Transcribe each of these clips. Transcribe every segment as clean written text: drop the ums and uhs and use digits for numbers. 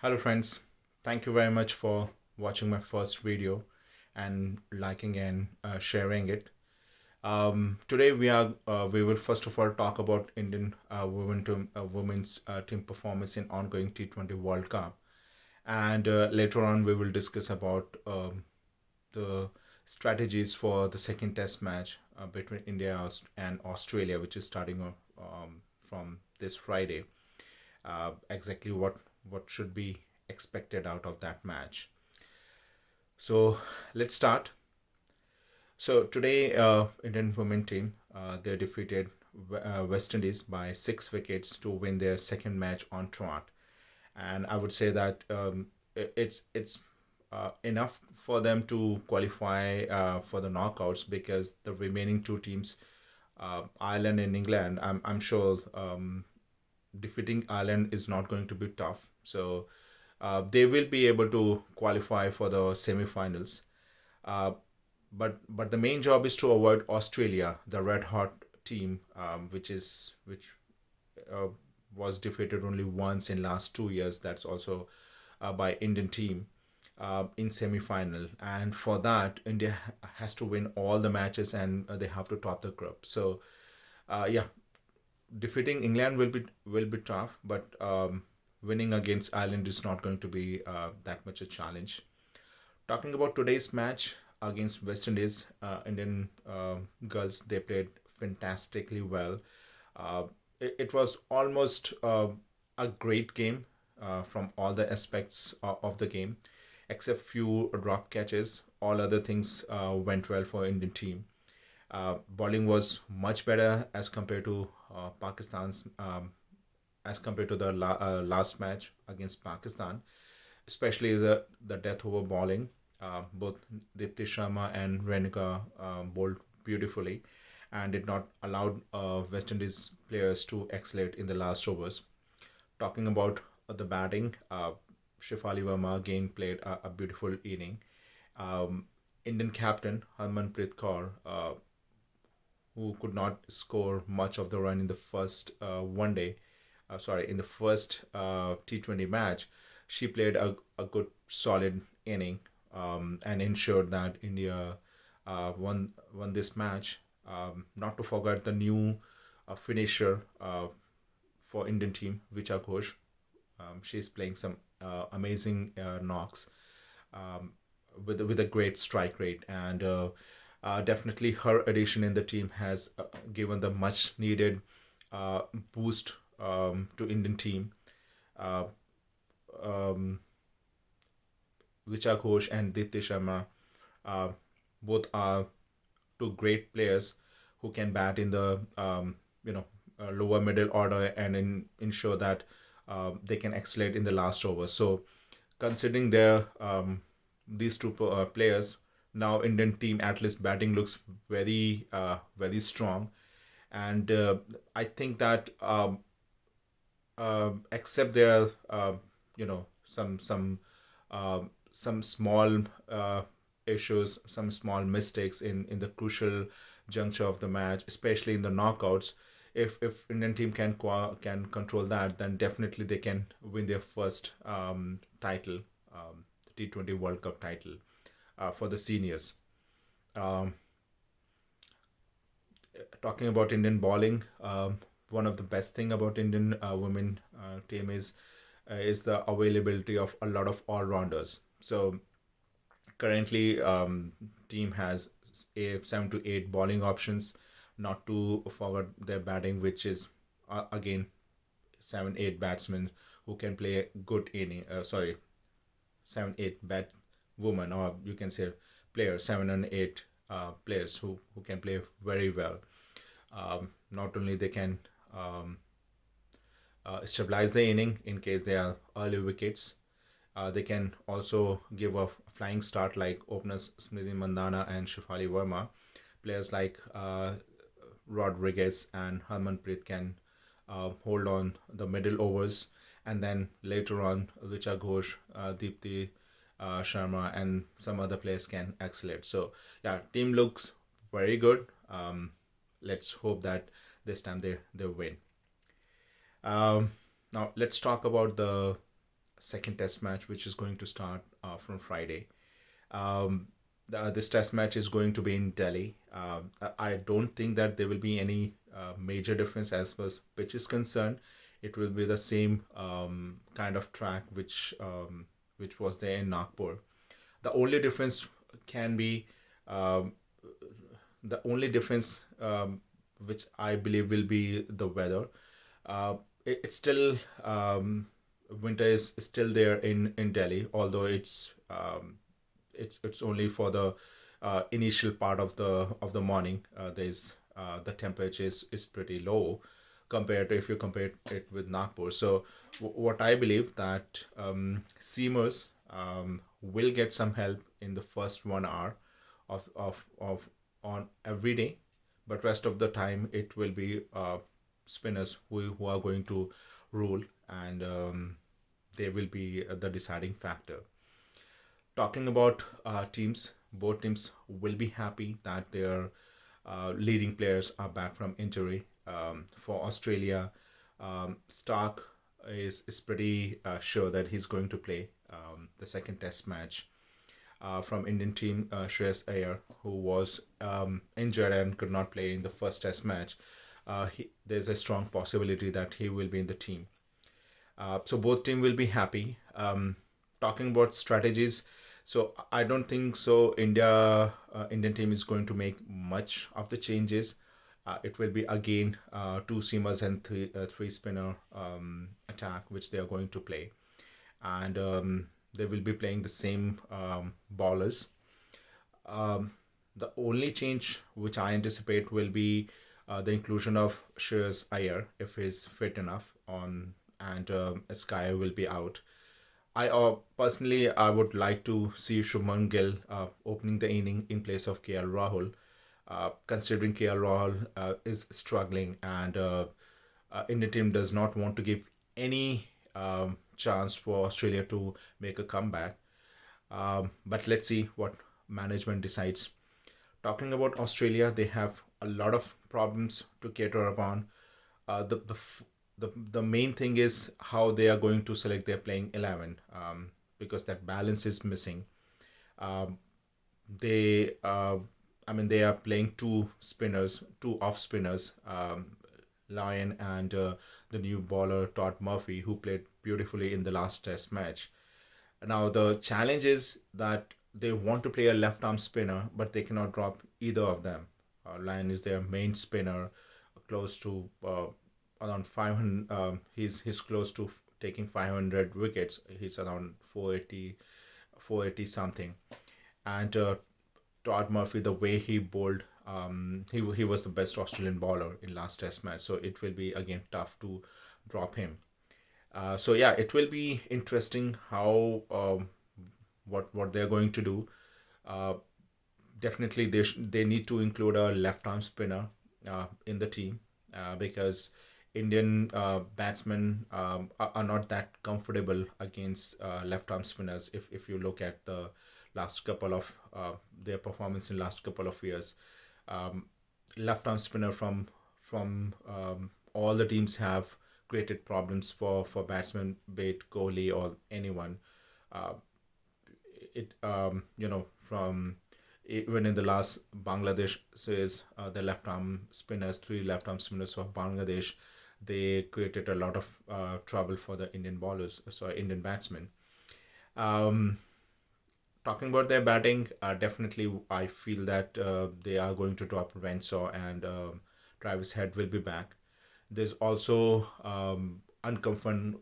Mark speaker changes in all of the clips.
Speaker 1: Hello friends, thank you very much for watching my first video and liking and sharing it. Today we will first of all talk about Indian women's team performance in ongoing T20 World Cup, and later on we will discuss about the strategies for the second Test match between India and Australia, which is starting from this Friday. Exactly what should be expected out of that match. So let's start. So today, Indian women team they defeated West Indies by 6 wickets to win their second match on trot, and I would say that it's enough for them to qualify for the knockouts because the remaining two teams, Ireland and England, I'm sure defeating Ireland is not going to be tough. So they will be able to qualify for the semi-finals. Uh, but the main job is to avoid Australia, the red hot team, which uh, was defeated only once in last 2 years. That's also by Indian team in semi-final, and for that India has to win all the matches and they have to top the group. So yeah, defeating England will be tough, but winning against Ireland is not going to be that much a challenge. Talking about today's match against West Indies, Indian girls they played fantastically well. Uh, it was almost a great game from all the aspects of the game, except few drop catches. All other things went well for Indian team. Bowling was much better as compared to Pakistan's as compared to the last match against Pakistan, especially the death over bowling. Both Dipti Sharma and Renika bowled beautifully and did not allow West Indies players to excel in the last overs. Talking about the batting, Shefali Verma again played a beautiful inning. Indian captain Harmanpreet Kaur, who could not score much of the run in the first in the first T20 match, she played a good solid inning and ensured that India won this match. Not to forget the new finisher for Indian team, Vicha Ghosh. She's playing some amazing knocks with a great strike rate, and definitely her addition in the team has given the much needed boost to Indian team. Uh, um, Vicha Ghosh and Dipti Sharma uh, both are two great players who can bat in the lower middle order and ensure that they can excel in the last over. So considering their these two players, now Indian team at least batting looks very strong, and I think that except their you know some small issues, some small mistakes in the crucial juncture of the match, especially in the knockouts. If Indian team can control that, then definitely they can win their first title, T20 World Cup title for the seniors. Um, Talking about Indian bowling, one of the best thing about Indian women team is the availability of a lot of all rounders. So currently, team has 7 to 8 bowling options. Not to forget their batting, which is again 7 8 batsmen who can play good inning. 7 8 bat woman, or you can say players, 7 and 8 players who can play very well. Not only they can stabilize the inning in case they are early wickets, they can also give a flying start like openers Smriti Mandana and Shefali Verma. Players like Rodriguez and Harmanpreet can hold on the middle overs, and then later on, Richa Ghosh, Deepti Sharma, and some other players can accelerate. So, yeah, team looks very good. Let's hope that this time they win. Now, let's talk about the second test match, which is going to start from Friday. Um, this test match is going to be in Delhi. I don't think that there will be any major difference as far as pitch is concerned. It will be the same kind of track which was there in Nagpur. The only difference can be um, the only difference which I believe will be the weather. It's still winter is still there in Delhi, although it's only for the initial part of the morning. There's the temperature is pretty low compared to if you compare it with Nagpur. So what I believe that seamers will get some help in the first 1 hour of on every day, but rest of the time it will be spinners who are going to rule, and they will be the deciding factor. Talking about teams, both teams will be happy that their leading players are back from injury. For Australia, Stark is pretty sure that he's going to play the second test match. From Indian team, Shreyas Iyer, who was injured and could not play in the first test match, there's a strong possibility that he will be in the team. So both team will be happy. Talking about strategies, so I don't think so. Indian team is going to make much of the changes. It will be again two seamers and three spinner attack which they are going to play, and they will be playing the same ballers. Um, the only change which I anticipate will be the inclusion of Shreyas Iyer if he's fit enough on, and Sky will be out. I personally I would like to see Shubman Gill opening the inning in place of KL Rahul, considering KL Rahul is struggling, and Indian team does not want to give any chance for Australia to make a comeback. But let's see what management decides. Talking about Australia, they have a lot of problems to cater upon. The main thing is how they are going to select their playing 11, because that balance is missing. Um, they I mean they are playing two spinners, two off spinners, Lyon and the new bowler Todd Murphy, who played beautifully in the last test match. Now the challenge is that they want to play a left arm spinner, but they cannot drop either of them. Lyon is their main spinner, close to around 500. He's close to taking 500 wickets. He's around 480 something. And Todd Murphy, the way he bowled, he was the best Australian bowler in last Test match. So it will be again tough to drop him. So yeah, it will be interesting how what they're going to do. Uh, Definitely they need to include a left arm spinner in the team, because Indian batsmen are not that comfortable against left arm spinners. If you look at the last couple of their performance in last couple of years, um, left arm spinner from all the teams have created problems for batsmen, be it Kohli or anyone. Uh, it from even in the last Bangladesh says the left arm spinners, three left arm spinners of Bangladesh, they created a lot of trouble for the Indian bowlers, sorry, Indian batsmen. Um, Talking about their batting, definitely I feel that they are going to drop Renshaw, and Travis Head will be back. There's also unconfirmed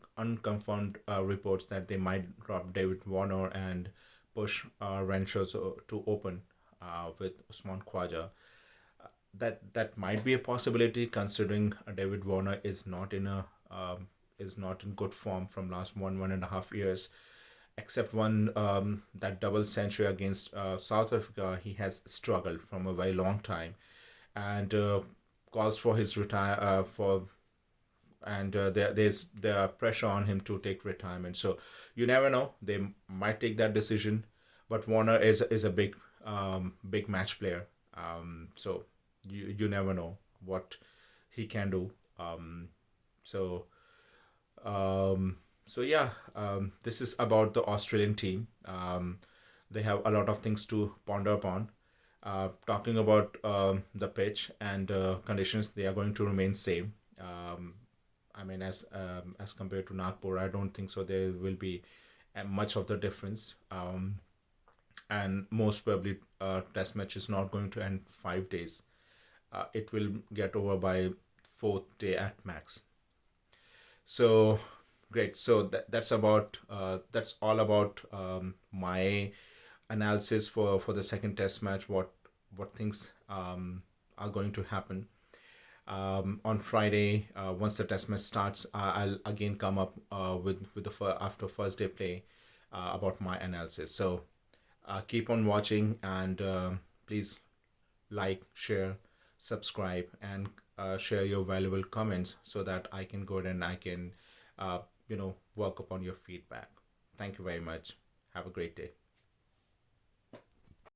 Speaker 1: reports that they might drop David Warner and push Renshaw to open with Usman Khwaja. That might be a possibility, considering David Warner is not in good form from last 1.5 years. Except one that double century against South Africa, he has struggled from a very long time, and calls for his retire for and there are pressure on him to take retirement. So you never know; they might take that decision. But Warner is a big match player. So you never know what he can do. So um, So yeah, this is about the Australian team. They have a lot of things to ponder upon. Talking about the pitch and conditions, they are going to remain same. I mean, as compared to Nagpur, I don't think so. There will be much of the difference. And most probably, test match is not going to end 5 days. It will get over by fourth day at max. So great. So that's all about my analysis for the second test match. What things are going to happen on Friday. Once the test match starts, I'll again come up with the after first day play about my analysis. So keep on watching, and please like, share, subscribe, and share your valuable comments so that I can go ahead and I can, work upon your feedback. Thank you very much. Have a great day.